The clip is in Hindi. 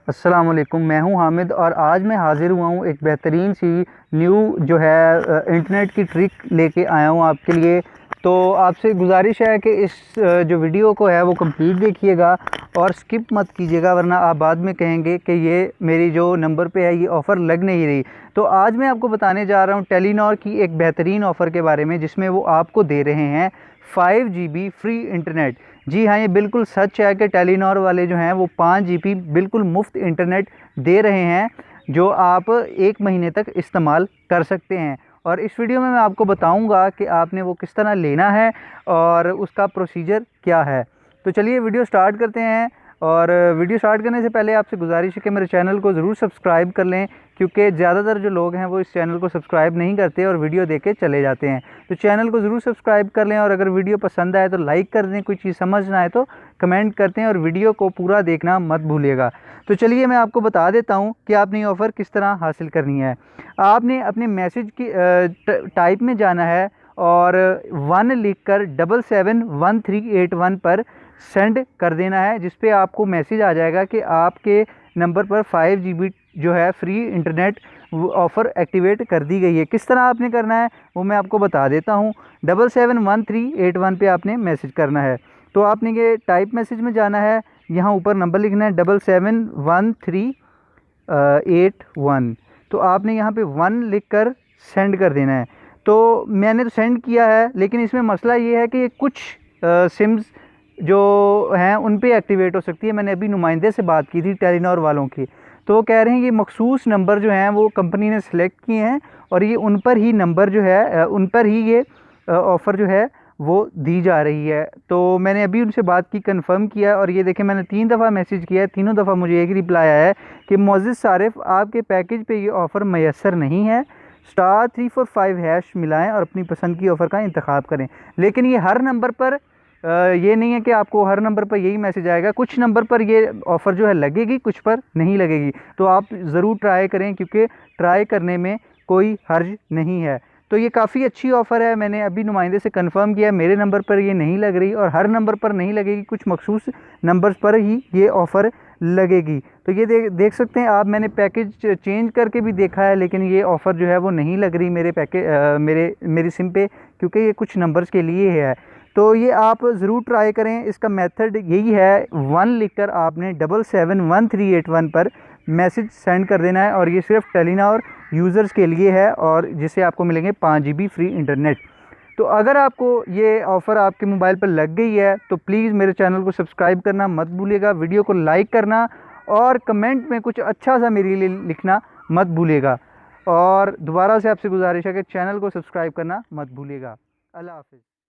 अस्सलाम वालेकुम। मैं हूं हामिद और आज मैं हाज़िर हुआ हूं एक बेहतरीन सी न्यू जो है इंटरनेट की ट्रिक लेके आया हूं आपके लिए। तो आपसे गुजारिश है कि इस जो वीडियो को है वो कंप्लीट देखिएगा और स्किप मत कीजिएगा, वरना आप बाद में कहेंगे कि ये मेरी जो नंबर पे है ये ऑफ़र लग नहीं रही। तो आज मैं आपको बताने जा रहा हूं टेलीनॉर की एक बेहतरीन ऑफ़र के बारे में, जिसमें वो आपको दे रहे हैं 5 GB फ्री इंटरनेट। जी हाँ, ये बिल्कुल सच है कि टेलीनॉर वाले जो हैं वो 5 GB बिल्कुल मुफ्त इंटरनेट दे रहे हैं, जो आप 1 महीने तक इस्तेमाल कर सकते हैं। और इस वीडियो में मैं आपको बताऊंगा कि आपने वो किस तरह लेना है और उसका प्रोसीजर क्या है। तो चलिए वीडियो स्टार्ट करते हैं। और वीडियो स्टार्ट करने से पहले आपसे गुजारिश है कि मेरे चैनल को ज़रूर सब्सक्राइब कर लें, क्योंकि ज़्यादातर जो लोग हैं वो इस चैनल को सब्सक्राइब नहीं करते और वीडियो देख के चले जाते हैं। तो चैनल को ज़रूर सब्सक्राइब कर लें और अगर वीडियो पसंद आए तो लाइक कर दें, कोई चीज़ समझ ना आए तो कमेंट करते हैं और वीडियो को पूरा देखना मत भूलिएगा। तो चलिए मैं आपको बता देता हूँ कि आपने ये ऑफ़र किस तरह हासिल करनी है। आपने अपने मैसेज की टाइप में जाना है और 1 लिख कर 771381 पर सेंड कर देना है, जिस पे आपको मैसेज आ जाएगा कि आपके नंबर पर 5 GB जो है फ्री इंटरनेट ऑफ़र एक्टिवेट कर दी गई है। किस तरह आपने करना है वो मैं आपको बता देता हूँ। 771381 पे आपने मैसेज करना है। तो आपने ये टाइप मैसेज में जाना है, यहाँ ऊपर नंबर लिखना है 771381। तो आपने यहाँ पे 1 लिख कर सेंड कर देना है। तो मैंने तो सेंड किया है, लेकिन इसमें मसला ये है कि कुछ सिम्स जो हैं उन पे एक्टिवेट हो सकती है। मैंने अभी नुमाइंदे से बात की थी टेलीनॉर वालों की, तो वो कह रहे हैं कि मखसूस नंबर जो हैं वो कंपनी ने सिलेक्ट किए हैं और ये उन पर ही नंबर जो है उन पर ही ये ऑफ़र जो है वो दी जा रही है। तो मैंने अभी उनसे बात की, कंफर्म किया और ये देखें मैंने 3 दफ़ा मैसेज किया है, तीनों दफ़ा मुझे एक रिप्लाई आया है कि मोअज़्ज़िज़ सारिफ़ आपके पैकेज पे ये ऑफ़र मैसर नहीं है, *345# मिलाएं और अपनी पसंद की ऑफ़र का इंतखाब करें। लेकिन ये हर नंबर पर ये नहीं है कि आपको हर नंबर पर यही मैसेज आएगा। कुछ नंबर पर ये ऑफ़र जो है लगेगी, कुछ पर नहीं लगेगी। तो आप ज़रूर ट्राई करें, क्योंकि ट्राई करने में कोई हर्ज नहीं है। तो ये काफ़ी अच्छी ऑफ़र है। मैंने अभी नुमाइंदे से कंफर्म किया, मेरे नंबर पर ये नहीं लग रही और हर नंबर पर नहीं लगेगी, कुछ मखसूस नंबर्स पर ही ये ऑफ़र लगेगी। तो ये देख सकते हैं आप, मैंने पैकेज चेंज करके भी देखा है, लेकिन ये ऑफ़र जो है वो नहीं लग रही मेरी सिम पे, क्योंकि ये कुछ नंबर्स के लिए है। तो ये आप ज़रूर ट्राई करें। इसका मेथड यही है, 1 लिखकर आपने 771381 पर मैसेज सेंड कर देना है और ये सिर्फ टेलीनॉर यूज़र्स के लिए है, और जिससे आपको मिलेंगे 5 GB फ्री इंटरनेट। तो अगर आपको ये ऑफ़र आपके मोबाइल पर लग गई है तो प्लीज़ मेरे चैनल को सब्सक्राइब करना मत भूलिएगा, वीडियो को लाइक करना और कमेंट में कुछ अच्छा सा मेरे लिए लिखना मत भूलिएगा। और दोबारा से आपसे गुजारिश है कि चैनल को सब्सक्राइब करना मत भूलिएगा। अल्लाह हाफ़िज़।